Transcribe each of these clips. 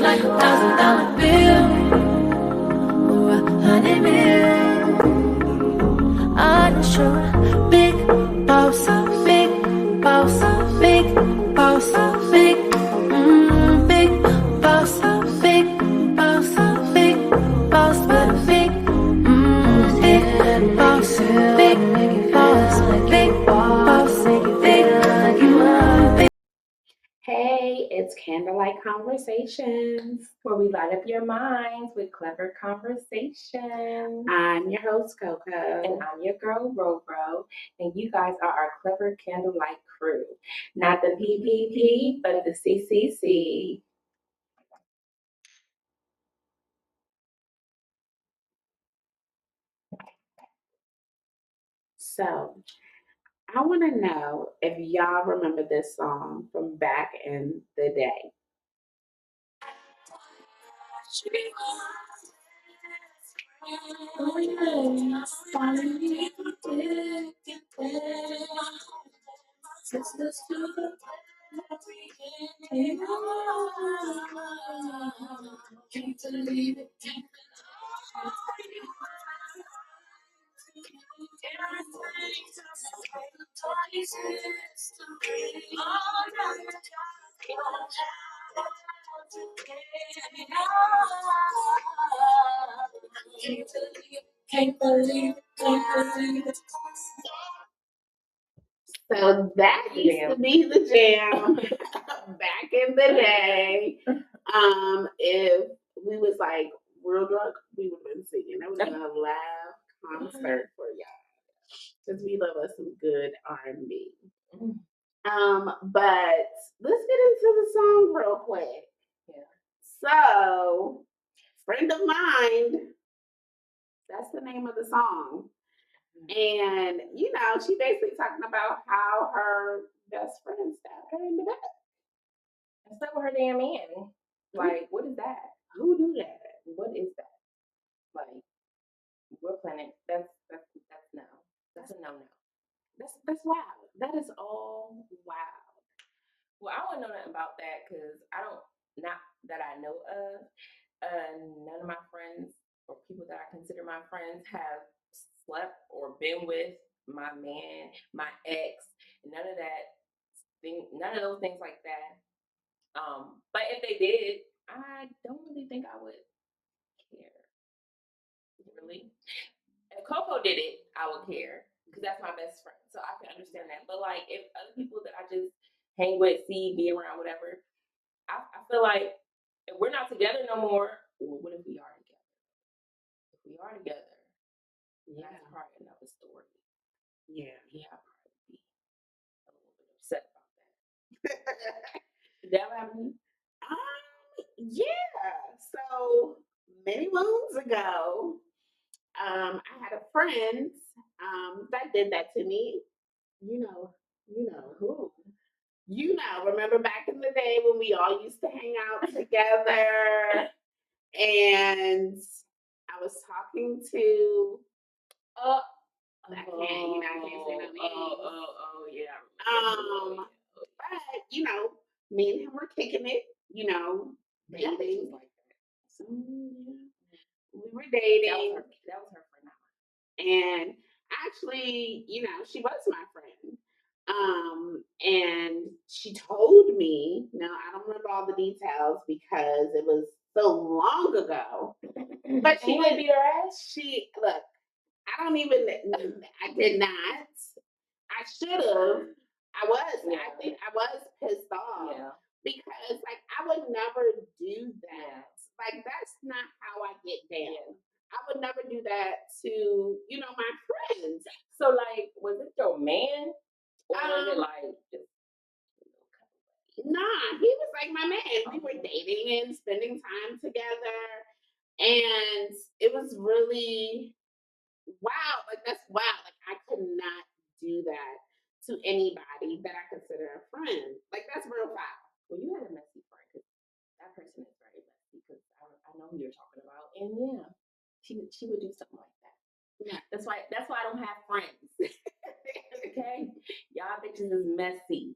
like $1,000 bill or $100 million. Unsure, big boss, big boss, big boss, big, big boss, big boss, big boss, but big, big boss, big boss, big boss, big, big. Hey, it's Candlelight Conversations, where we light up your minds with clever conversations. I'm your host, Coco. And I'm your girl, Roro. And you guys are our Clever Candlelight Crew. Not the PPP, but the CCC. So, I want to know if y'all remember this song from back in the day. Can't believe it. So that used to be the jam back in the day. If we was like real drunk, we would have been singing. That would have been a live concert for y'all, because we love us some good R&B. But let's get into the song real quick. Yeah. So, Friend of Mine, that's the name of the song. And, you know, she basically talking about how her best friend stabbed her in the back. And slept with her damn man. Like, what is that? Who do that? What is that? Like, what planet? That's no. That's a no. That's wild. That is all wild. Well, I wouldn't know nothing about that because not that I know of, none of my friends or people that I consider my friends have slept or been with my man, my ex, none of those things like that. But if they did, I don't really think I would care. Really? If Coco did it, I would care because that's my best friend, so I can understand that. But like, if other people that I just hang with, see, be around, whatever, I feel like if we're not together no more, well, what if we are together? If we are together, that's probably another story. Yeah, I'd probably be a little bit upset about that. Did that happen? Yeah. So many moons ago, I had a friend that did that to me. You know who? Remember back in the day when we all used to hang out together, and I was talking to. I can't say no names. Yeah. But me and him were kicking it. Dating. So, we were dating. That was her friend. And actually, she was my friend. And she told me, now I don't remember all the details because it was so long ago. But she would beat her ass? Look, I did not. I should have. I think I was pissed off. Yeah. Because I would never do that. Yeah. That's not how I get down. Yeah. I would never do that to, my friends. So was it your man? Or was it Nah, he was my man. We were dating and spending time together. And it was really wow. That's wow. I could not do that to anybody that I consider a friend. That's real foul. Well, you had a messy friend because that person is very messy because I know who you're talking about. And yeah, she would do something like that. Yeah. That's why I don't have friends. Okay? Y'all bitches is messy.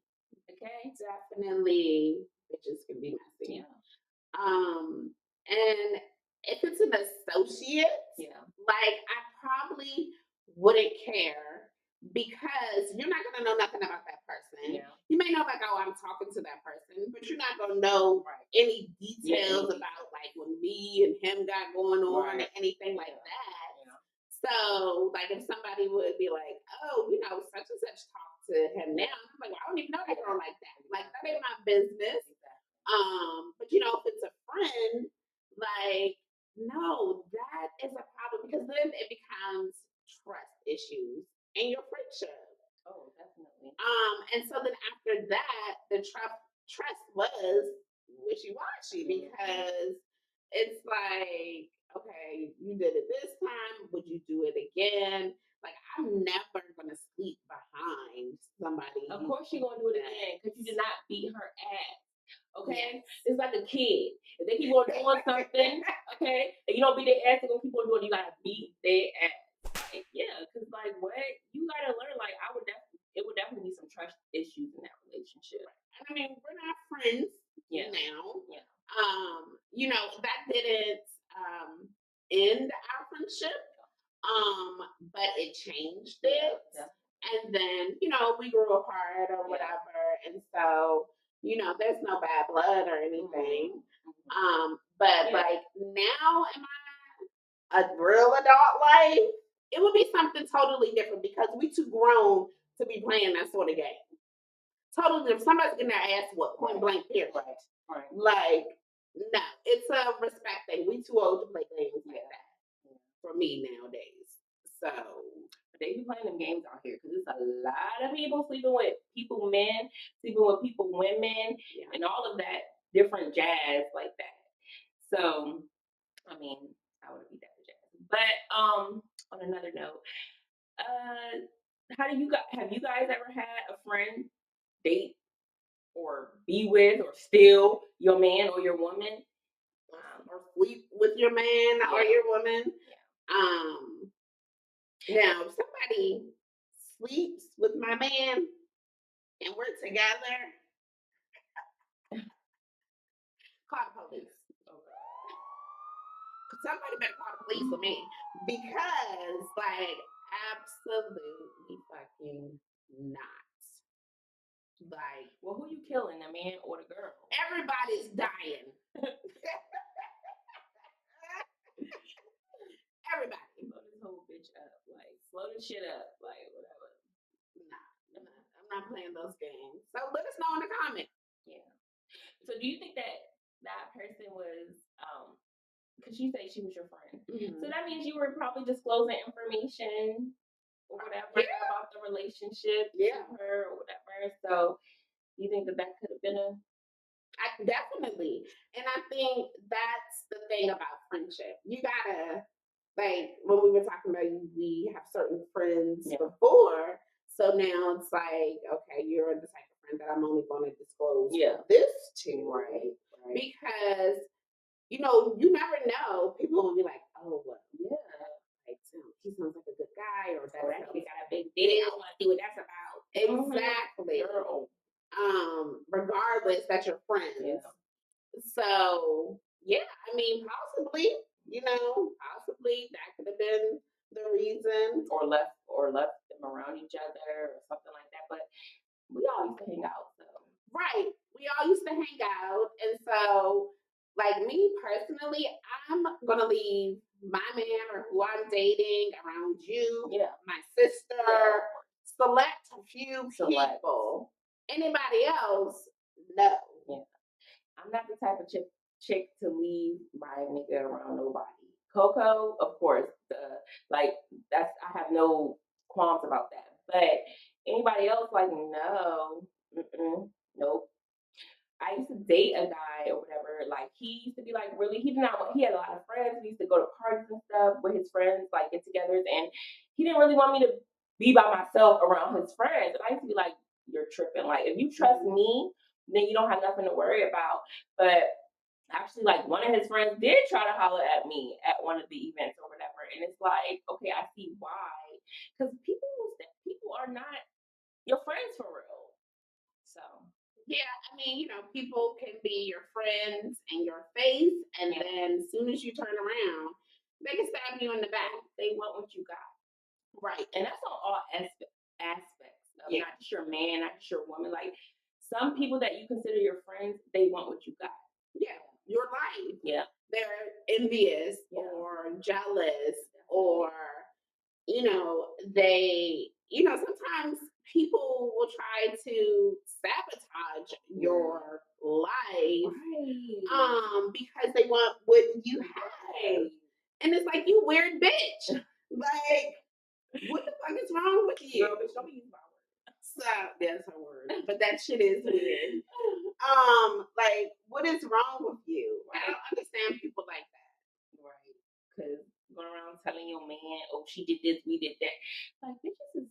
Okay? Definitely bitches can be messy. Yeah. And if it's an associate, like I probably wouldn't care because you're not gonna know nothing about that person. Yeah. You may know like, oh, I'm talking to that person, but you're not gonna know any details about like what me and him got going on or anything like that. Yeah. So like if somebody would be like, oh, you know, such and such talk to him now, I'm like, well, I don't even know that girl like that. Like that ain't my business. But you know, if it's a friend, like, no, that is a problem because then it becomes trust issues in your friendship. Oh, definitely. And so then after that, the trust was wishy washy because it's like, okay, you did it this time, would you do it again? Like, I'm never gonna sleep behind somebody. Of course, you're gonna do it again because you did not beat her ass. Okay, it's like a kid. If they keep on doing something, okay, and you don't beat their ass, they're gonna keep on doing it. You gotta beat their ass. Like, yeah, because like what you gotta learn. Like it would definitely be some trust issues in that relationship. And I mean, we're not friends now. Yeah. You know that didn't end our friendship. But it changed it. Yeah. And then, you know, we grew apart or whatever. And so, you know, there's no bad blood or anything. But like now in my a real adult life, it would be something totally different because we too grown to be playing that sort of game. Totally different. Somebody's getting their ass whooped, point blank period. Right. Like, no, it's a respect thing. We too old to play games like that for me nowadays. So they be playing them games out here because there's a lot of people sleeping with people, men, sleeping with people, women, and all of that different jazz like that. So, I mean, I would be that jazz. But on another note, have you guys ever had a friend date or be with or steal your man or your woman? Or sleep with your man or your woman? Now, if somebody sleeps with my man and we're together, call the police. Somebody better call the police on me because, like, absolutely fucking not. Like, well, who you killing, the man or the girl? Everybody's dying. Everybody. Blow this whole bitch up. Like, slow this shit up. Like, whatever. Nah, I'm not playing those games. So let us know in the comments. Yeah. So do you think that person was, because you say she was your friend. So that means you were probably disclosing information or whatever about the relationship to her or whatever. So you think that could have been definitely. And I think that's the thing about friendship. You gotta, like, when we were talking about we have certain friends before. So now it's like, okay, you're the type of friend that I'm only going to disclose this to, right? Because, you know, you never know. People will be like, oh, well, like, he sounds like a good guy, or that he got a big dick. I want to see what that's about. Exactly. Regardless, that's your friend. So, I mean, possibly, possibly that could have been the reason. Or left them around each other or something like that. But we all used to hang out. So. Right. We all used to hang out. And so, like me personally, I'm going to leave my man or who I'm dating around you, my sister, select a few people. Anybody else, no. Yeah. I'm not the type of chick to leave my nigga around nobody. Coco, of course, I have no qualms about that. But anybody else, like, no, nope. I used to date a guy or whatever. Like, he used to be like really. He had a lot of friends. We used to go to parties and stuff with his friends, like get-togethers, and he didn't really want me to be by myself around his friends. And I used to be like, "You're tripping. Like, if you trust me, then you don't have nothing to worry about." But actually, like, one of his friends did try to holler at me at one of the events or whatever, and it's like, okay, I see why, because people are not your friends for real. So Yeah, I mean, people can be your friends and your face, and then as soon as you turn around, they can stab you in the back. They want what you got. Right. And that's on all aspects of not just your man, not just your woman. Like some people that you consider your friends, they want what you got. Yeah, your life. Yeah. They're envious or jealous or, sometimes people will try to sabotage your life because they want what you have. And it's like, you weird bitch. Like, what the fuck is wrong with you? Girl, bitch, don't use my word. So that's her word. But that shit is weird. Like, what is wrong with you? I don't understand people like that. Right. Because going around telling your man, oh, she did this, we did that. Like, bitches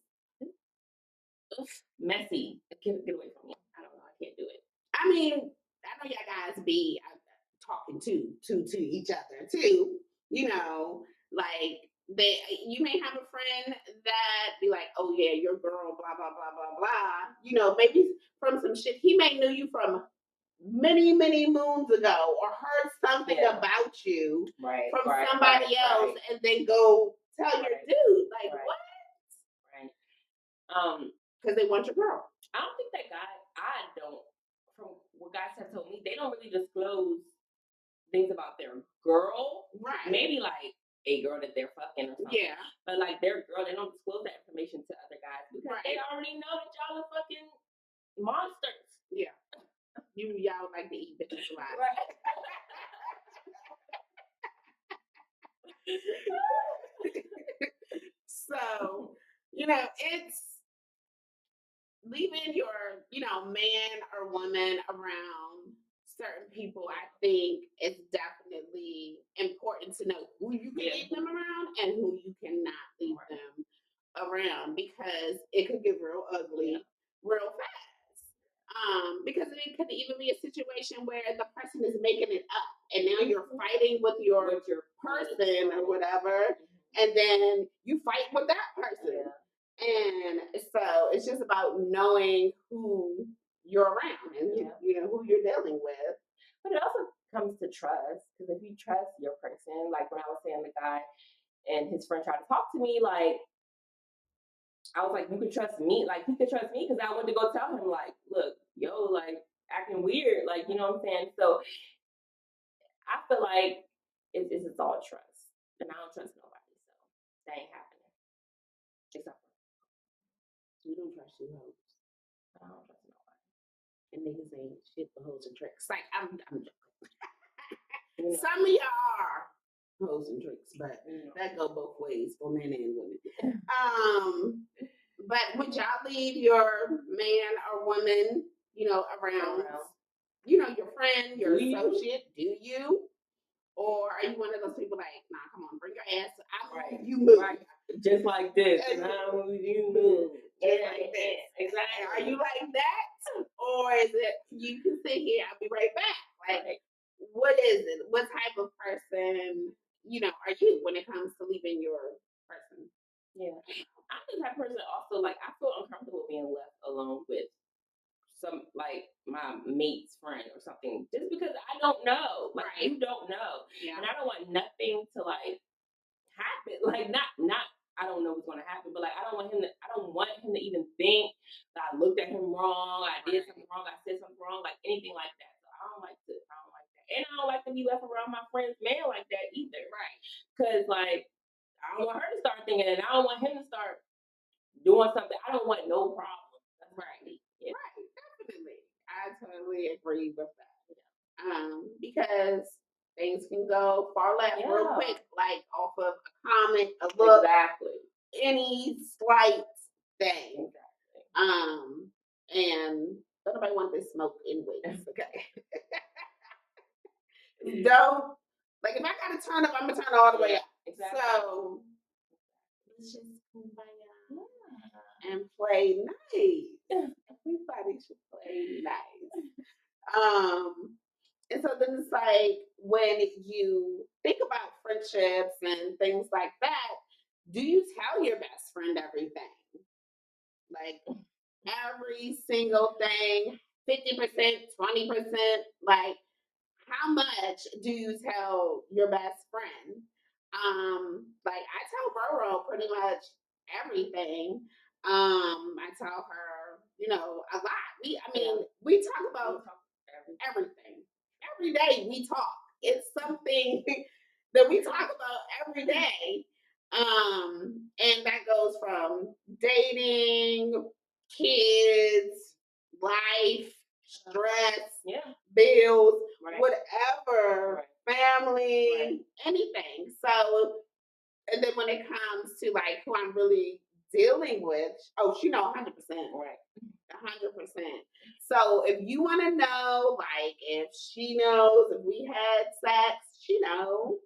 is messy. Get away from me. I don't know. I can't do it. I mean, I know y'all guys be talking to each other too. Like you may have a friend that be like, oh yeah, your girl, blah blah blah blah blah. Maybe from some shit he may knew you from many moons ago, or heard something about you from somebody else, and then go tell your dude like what? Right. Because they want your girl. I don't think that I don't. From what guys have told me, they don't really disclose things about their girl. Right. Maybe like a girl that they're fucking or something. Yeah. But like their girl, they don't disclose that information to other guys because they already know that y'all are fucking monsters. Yeah. Y'all like to eat bitches alive. Right. So, it's leaving your, man or woman around certain people. I think it's definitely important to know who you can leave them around and who you cannot leave them around, because it could get real ugly real fast. Because it could even be a situation where the person is making it up, and now you're fighting with your person or whatever, and then you fight with that person. And so it's just about knowing who you're around and who you're dealing with. But it also comes to trust, because if you trust your person, like when I was saying the guy and his friend tried to talk to me, like I was like, you can trust me. Like, he could trust me because I went to go tell him, like, look, yo, like, acting weird. Like, you know what I'm saying? So I feel like it's all trust. And I don't trust nobody. So that ain't happening. Except for you don't trust your hoes. I don't trust nobody. And niggas ain't shit for hoes and tricks. Like, I'm joking. Some of y'all are hoes and tricks, but that go both ways for men and women. But would y'all leave your man or woman, around, your friend, your associate? Do you? Or are you one of those people like, nah, come on, bring your ass. You move. Right. Just like this. You move. Just like this. Exactly. Are you like that? Or is it, you can sit here, I'll be right back? Like, what is it? What type of person, are you when it comes to leaving your person? Yeah. I'm the type of person also, like, I feel uncomfortable being left alone with some, like, my mate's friend or something, just because I don't know. Like, you don't know. Yeah. And I don't want nothing to, like, happen. Like, not I don't know what's going to happen, but, like, I don't want him to even think that I looked at him wrong, I did something wrong, I said something wrong, like, anything like that. So I don't like that. And I don't like to be left around my friend's man like that either. Right. Because, like, I don't want her to start thinking it. I don't want him to start doing something. I don't want no problems. That's right. Yeah. Right. Definitely. I totally agree with that. Because things can go far left real quick, like off of a comment, a look, any slight thing. Exactly. And don't nobody want this smoke anyways. Okay. Don't, like, if I gotta turn up, I'm gonna turn all the way up. Exactly. So let's just kumbaya and play nice. Everybody should play nice. And so then it's like, when you think about friendships and things like that, do you tell your best friend everything? Like, every single thing 50%, 20%? Like, how much do you tell your best friend? Like I tell Roro pretty much everything. I tell her, a lot. We talk about everything. Every day we talk. It's something that we talk about every day. And that goes from dating, kids, life, stress, bills, whatever, family, anything. So, and then when it comes to like who I'm really dealing with, oh, she know 100%. Right. 100%. So if you want to know, like, if she knows if we had sex, she knows.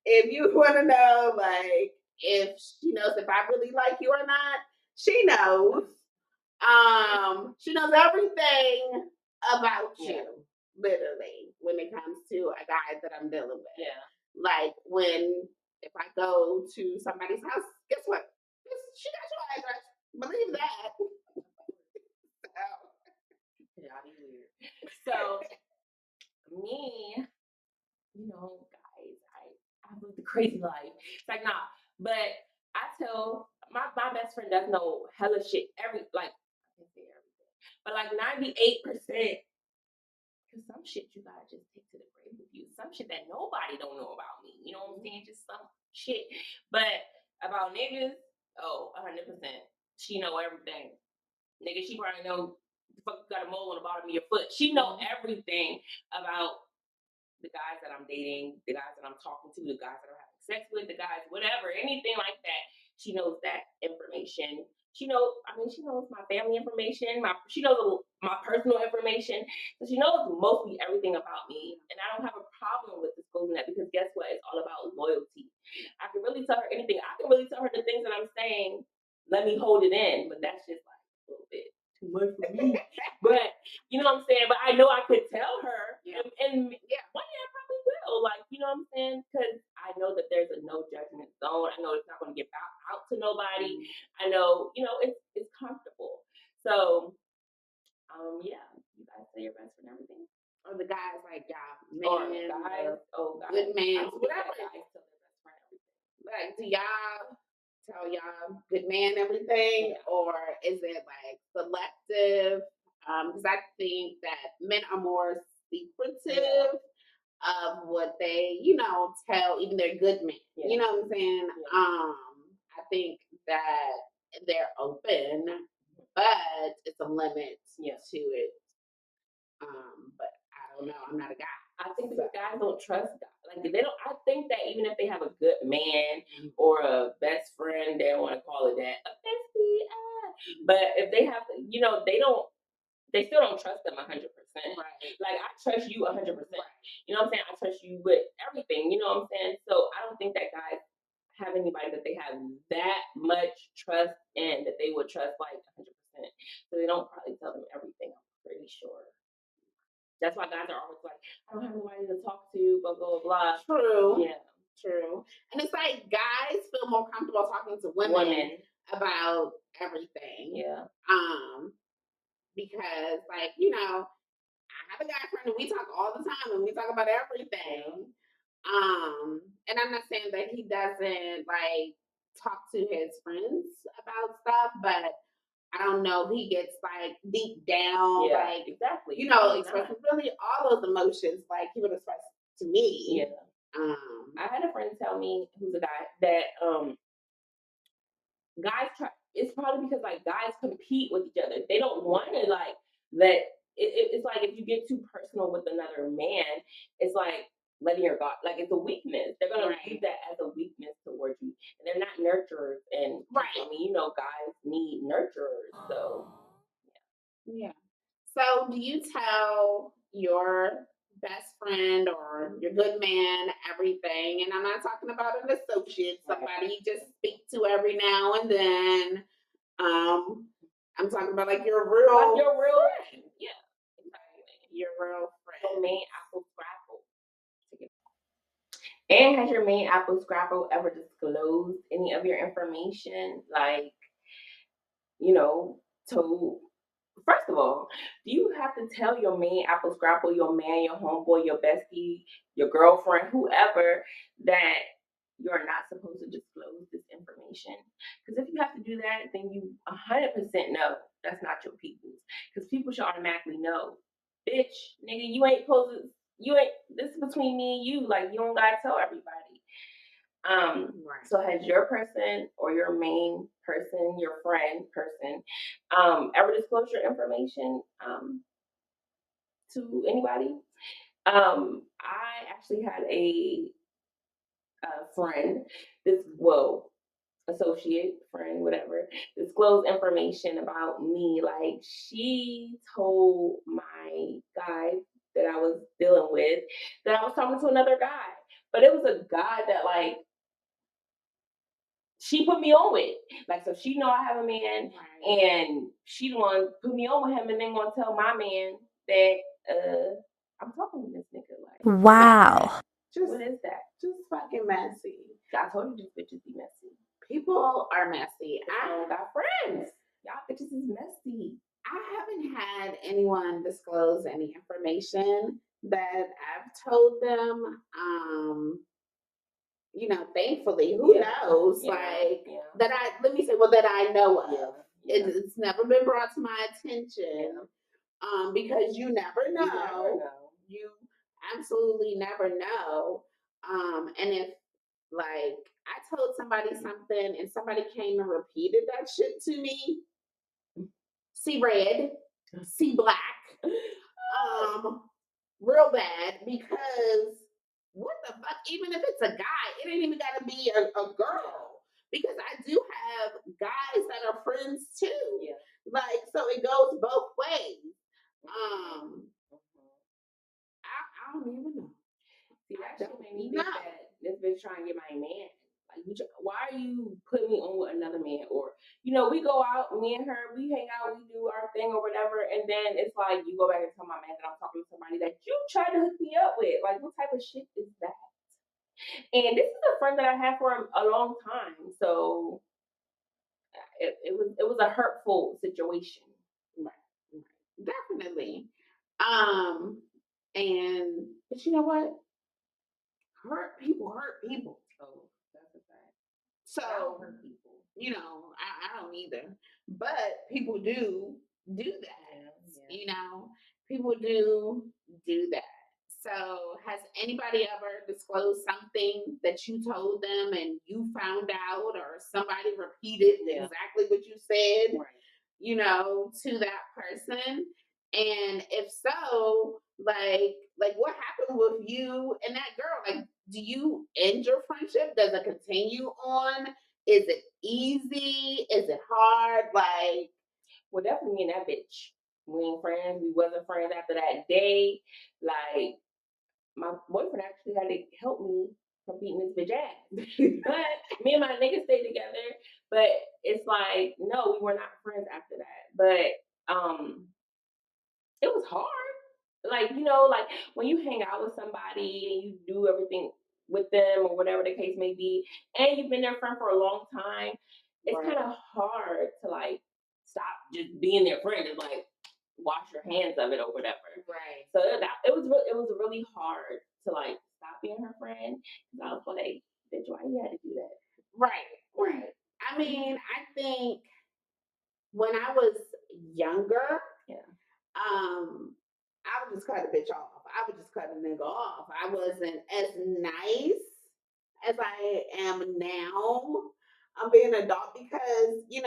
If you want to know, like, if she knows if I really like you or not, she knows. She knows everything about you, literally, when it comes to a guy that I'm dealing with. Yeah. Like if I go to somebody's house, guess what? She got your address. Believe that. So me, guys, I live the crazy life. It's like, nah, but I tell my best friend does know hella shit. I can't say everything, but like 98%. Because some shit you gotta just take to the grave with you. Some shit that nobody don't know about me. You know what I'm saying? Just some shit. But about niggas, 100%. She know everything. Nigga, she probably know the fuck you got a mole on the bottom of your foot. She know everything about the guys that I'm dating, the guys that I'm talking to, the guys that I'm having sex with, the guys, whatever, anything like that. She knows that information. She knows my family information. She knows my personal information. So she knows mostly everything about me. And I don't have a problem with disclosing that because guess what? It's all about loyalty. I can really tell her anything. I can really tell her the things that I'm saying. Let me hold it in. But that's just like a little bit too much for me. But you know what I'm saying? But I know I could tell her. Yeah. And one day I probably will. Like, you know what I'm saying? Because I know that there's a no judgment zone. I know it's not going to get out to nobody. I know, it's comfortable. So, you guys say your best friend everything. Or the guys like man, guys, good man, whatever. Guys tell their best friend everything. Like, do y'all tell y'all good man everything, or is it like selective? Because I think that men are more secretive of what they, tell even their good men. You know what I'm saying? I think that they're open, but it's a limit to it. But I don't know. I'm not a guy. I think because guys don't trust guys. Like they don't. I think that even if they have a good man or a best friend, they don't want to call it that, a bestie. But if they have, they don't. They still don't trust them 100%. Right. Like I trust you 100%. You know what I'm saying? I trust you with everything. You know what I'm saying? So I don't think that guys have anybody that they have that much trust in that they would trust like 100%. So they don't probably tell them everything. I'm pretty sure. That's why guys are always like, I don't have nobody to talk to, blah, blah, blah. True. Yeah. True. And it's like guys feel more comfortable talking to women about everything. Yeah. Because like, I have a guy friend and we talk all the time and we talk about everything. And I'm not saying that he doesn't like talk to his friends about stuff, but I don't know if he gets like deep down, like exactly, expressing really all those emotions like he would express to me. Yeah. I had a friend tell me who's a guy that guys try. It's probably because like guys compete with each other. They don't want to like let. It's like if you get too personal with another man, it's like letting your guard. Like it's a weakness. They're gonna use that as a weakness towards you, and they're not nurturers. And I mean, guys need nurturers. So yeah. So do you tell your best friend or your good man everything? And I'm not talking about an associate, somebody you just speak to every now and then. I'm talking about like your real friend. Yeah, exactly. Your real friend. Your main apple scrapple. And has your main apple scrapple ever disclosed any of your information? Like, told First of all, do you have to tell your main apple scrapple, your man, your homeboy, your bestie, your girlfriend, whoever, that you're not supposed to disclose this information? Because if you have to do that, then you 100% know that's not your people's. Because people should automatically know, bitch, nigga, you ain't supposed to. You ain't. This is between me and you. Like you don't gotta tell everybody. Right. So has your person or your main person, your friend person, ever disclosed your information to anybody? I actually had a friend, associate, friend, whatever, disclose information about me. Like she told my guy that I was dealing with that I was talking to another guy. But it was a guy that like she put me on with. Like, so she know I have a man, Right. and she the one put me on with him, and then gonna tell my man that I'm talking to this nigga. Like, Wow. Just, what is that? just fucking messy. I told you these bitches be messy. People are messy. I don't got friends. Y'all bitches is messy. I haven't had anyone disclose any information that I've told them. Thankfully, who knows? That let me say, that I know of. It's never been brought to my attention. Because you never know. You absolutely never know. And if like I told somebody something and somebody came and repeated that shit to me, see red, see black, real bad, because what the fuck? Even if it's a guy, it ain't even gotta be a girl. Because I do have guys that are friends too. Yeah. Like, so it goes both ways. I don't even know. See, that shit made me think that this bitch trying to get my man. Like, why are you putting me on with another man? Or, we go out, me and her, we hang out, we do our thing or whatever, and then it's like you go back and tell my man that I'm talking to somebody that you tried to hook me up with. Like, what type of shit is that? And this is a friend that I had for a long time, so it was a hurtful situation. Right. Definitely. But you know what? Hurt people. Oh, that's a fact. So I don't hurt people. I don't either. But people do that. Yeah. People do that. So has anybody ever disclosed something that you told them and you found out, or somebody repeated exactly what you said, to that person? And if so, like what happened with you and that girl? Like, do you end your friendship? Does it continue on? Is it easy? Is it hard? Like, well, definitely me and that bitch. We ain't friends. We wasn't friends after that day. Like, my boyfriend actually had to help me from beating this bitch ass. But me and my nigga stayed together. But it's like, no, we were not friends after that. But it was hard. Like, like when you hang out with somebody and you do everything with them or whatever the case may be, and you've been their friend for a long time, it's kind of hard to like stop just being their friend and like wash your hands of it or whatever. Right. So it was really hard to like stop being her friend. Cause I was like, bitch, why you had to do that? Right. I mean, I think when I was younger, I would just cut a bitch off. I would just cut a nigga off. I wasn't as nice as I am now. I'm being an adult because, you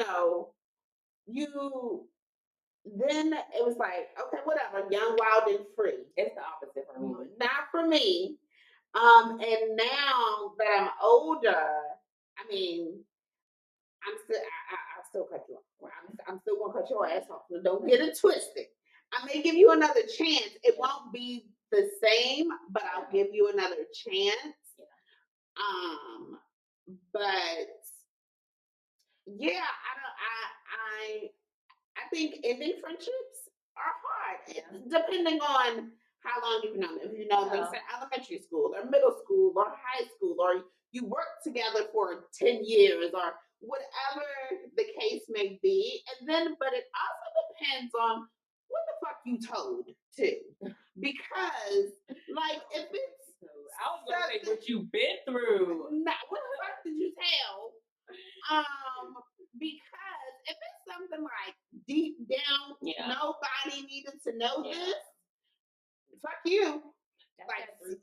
then it was like, okay, whatever, young, wild, and free. It's the opposite for me. Not for me. And now that I'm older, I mean, I still cut you off. I'm still gonna cut your ass off. So don't get it twisted. I may give you another chance. It won't be the same, but I'll give you another chance. But yeah, I think ending friendships are hard, depending on how long you've known them. If you know them since elementary school or middle school or high school, or you work together for 10 years or whatever the case may be. And then, but it also depends on what the fuck you told too. Because, like, if it's I was gonna say what you've been through. not what the fuck did you tell? Because if it's something like deep down, nobody needed to know this. Fuck you. That's like 3%.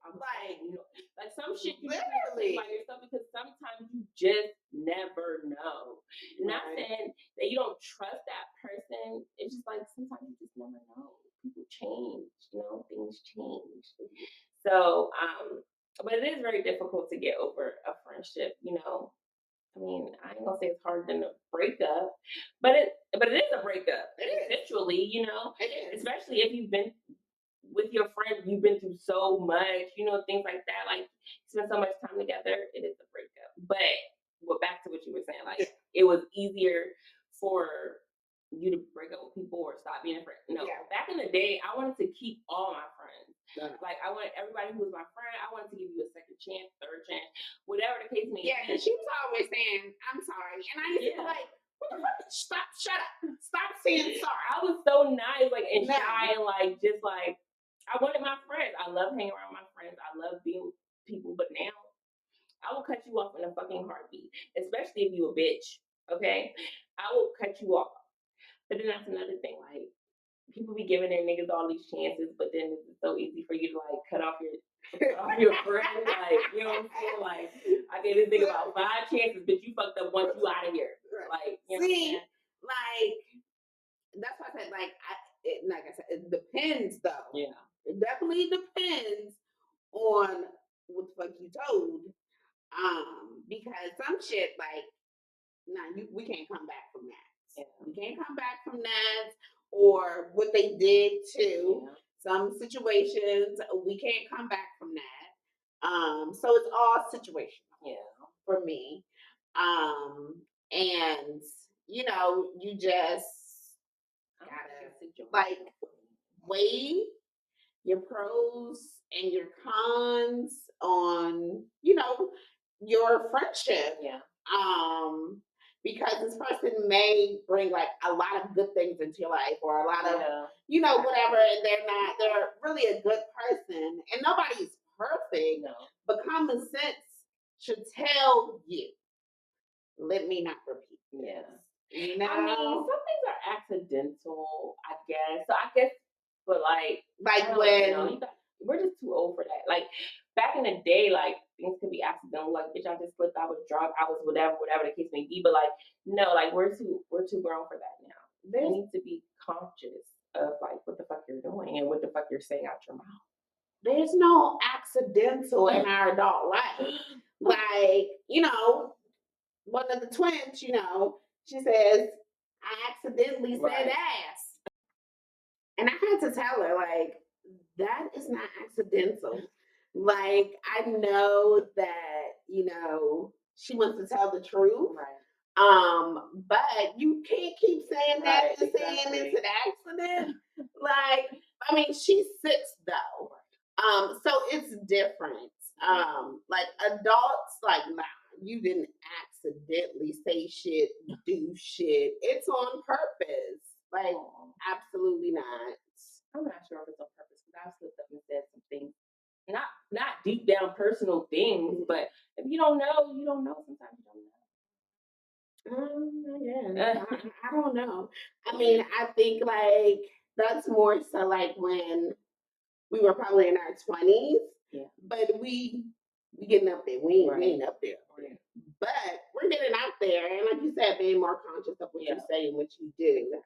I'm like, you know, like some shit you literally by yourself because sometimes you just never know. Not saying that you don't trust that person. It's just like sometimes you just never know. People change, you know, things change. So, but it is very difficult to get over a friendship, you know. I mean, I ain't gonna say it's harder than a breakup, but it is a breakup. Eventually, you know, especially if you've been with your friend, you've been through so much, you know, things like that. Like spend so much time together, it is a breakup. But back to what you were saying, like it was easier for you to break up with people or stop being a friend. No, back in the day, I wanted to keep all my friends. Like I wanted everybody who was my friend, I wanted to give you a second chance, third chance, whatever the case may be. Yeah, because she was always saying, "I'm sorry," and I used to be like, "What the fuck? Stop! Shut up! Stop saying sorry." I was so nice, like and shy, and like just like I wanted my friends. I love hanging around my friends. I love being with people, but now I will cut you off in a fucking heartbeat, especially if you a bitch. Okay, I will cut you off. But then that's another thing, like. People be giving their niggas all these chances, but then it's so easy for you to like cut off your friend. Like, you know what I'm saying? Like, I gave this nigga about 5 chances, but you fucked up once, you out of here. Like, you know what I'm saying? Like that's why I said, like I said, it depends though. Yeah, it definitely depends on what the fuck you told. Because some shit like, we can't come back from that. Yeah. We can't come back from that. Or what they did to some situations, we can't come back from that. So it's all situational for me. And you know, you just gotta like weigh your pros and your cons on, you know, your friendship. Because this person may bring like a lot of good things into your life or a lot of, you know, whatever, and they're really a good person. And nobody's perfect, but common sense should tell you, let me not repeat this. You know? I mean, some things are accidental, I guess. So I guess, but like when we're just too old for that. Like back in the day, like things could be accidental. Like bitch, I just slipped. I was drunk. I was whatever the case may be. But like no, like we're too grown for that now. You need to be conscious of like what the fuck you're doing and what the fuck you're saying out your mouth. There's no accidental in our adult life. Like, you know, one of the twins, you know, she says, I accidentally said ass. And I had to tell her, like, that is not accidental. Like, I know that, you know, she wants to tell the truth. But you can't keep saying that and saying it's an accident. Like, I mean, she's 6 though. So it's different. Like adults, like, nah, you didn't accidentally say shit, do shit. It's on purpose. Like, absolutely not. I'm not sure if it's on purpose because I've slipped up and said some things. Not deep down personal things, but if you don't know, you don't know. Sometimes you don't know. I don't know. I mean, I think like that's more so like when we were probably in our 20s. But we getting up there. We ain't up there. But we're getting out there, and like you said, being more conscious of what you say and what you do.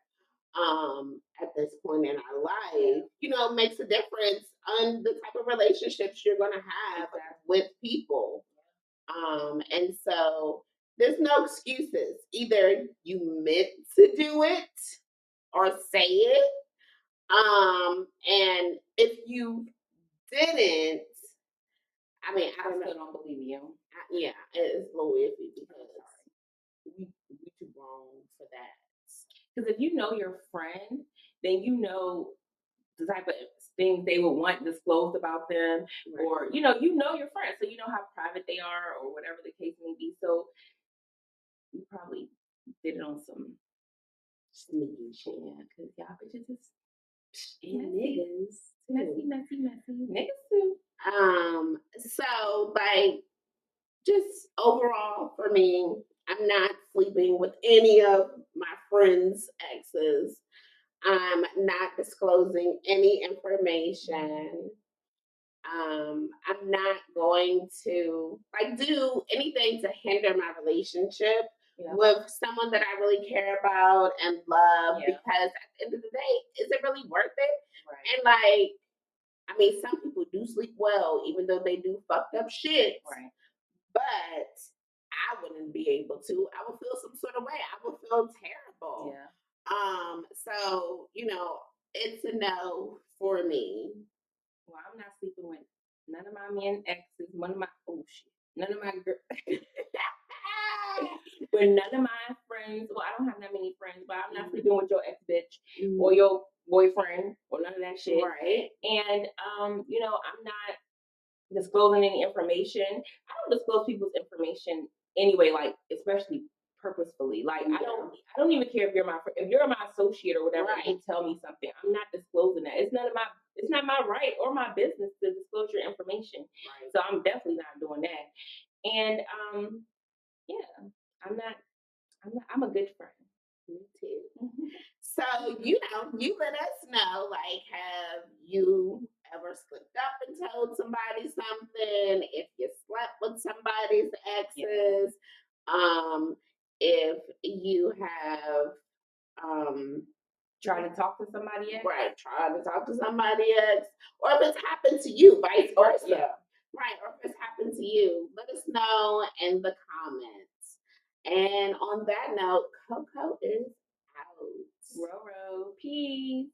At this point in our life, you know, makes a difference on the type of relationships you're gonna have with people. And so there's no excuses. Either you meant to do it or say it. And if you didn't, I mean, I still don't believe you. It's a little iffy because we too grown for that. Because if you know your friend, then you know the type of things they would want disclosed about them, or you know your friend, so you know how private they are, or whatever the case may be. So you probably did it on some Sneaky shit. yeah, because y'all bitches is And messy. niggas too. Messy. Niggas too. So like just overall for me, I'm not sleeping with any of my friends' exes. I'm not disclosing any information. I'm not going to like do anything to hinder my relationship with someone that I really care about and love because at the end of the day, is it really worth it? Right. And like, I mean, some people do sleep well, even though they do fucked up shit. Right. But I wouldn't be able to. I would feel some sort of way. I would feel terrible. Yeah. So, it's a no for me. Well, I'm not sleeping with none of my men exes, none of my with none of my friends. Well, I don't have that many friends, but I'm not sleeping with your ex bitch or your boyfriend or none of that shit. Right. And I'm not disclosing any information. I don't disclose people's information anyway, like especially purposefully. Like I don't even care if you're my associate or whatever. Right. You tell me something, I'm not disclosing that. It's not my right or my business to disclose your information. Right. So I'm definitely not doing that. And I'm a good friend. Me too. Mm-hmm. So, you let us know, like, have you ever slipped up and told somebody something? If you slept with somebody's exes, if you have trying to talk to somebody else. Right, trying to talk to somebody else. Or if it's happened to you, vice versa. Yeah. Right, or if it's happened to you. Let us know in the comments. And on that note, Coco is out. Roro, peace.